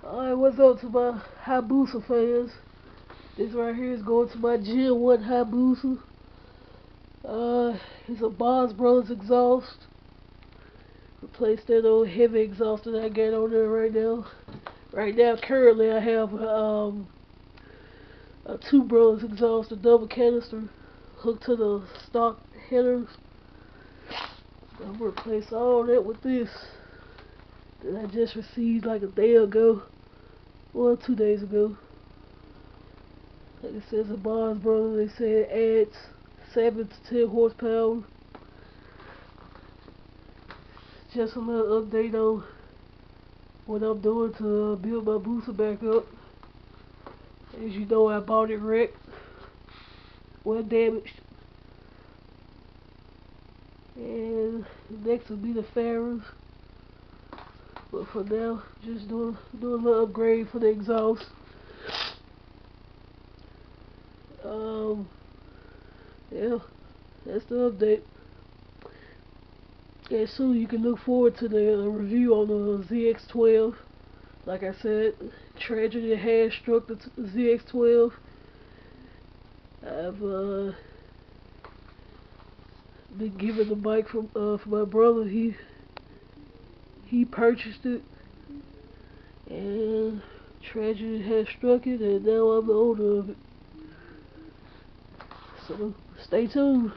Alright, what's up to my Hayabusa fans? This right here is going to my Gen 1 Hayabusa. It's a Boz Brothers Exhaust. Replaced that old heavy exhaust that I got on there right now. Right now, currently, I have a Two Brothers exhaust, a double canister, hooked to the stock headers. I'm gonna replace all that with this that I just received like a day ago. Well, 2 days ago. Like it says, a Boz Brothers, they say it adds 7 to 10 horsepower. Just a little update on what I'm doing to build my booster back up. As you know, I bought it wrecked, well damaged. And next will be the fairings. But for now, just doing a little upgrade for the exhaust. Yeah, that's the update. And soon you can look forward to the review on the ZX12. Like I said, tragedy has struck the ZX12. I've been given the bike from my brother. He purchased it, and tragedy has struck it, and now I'm the owner of it. So stay tuned.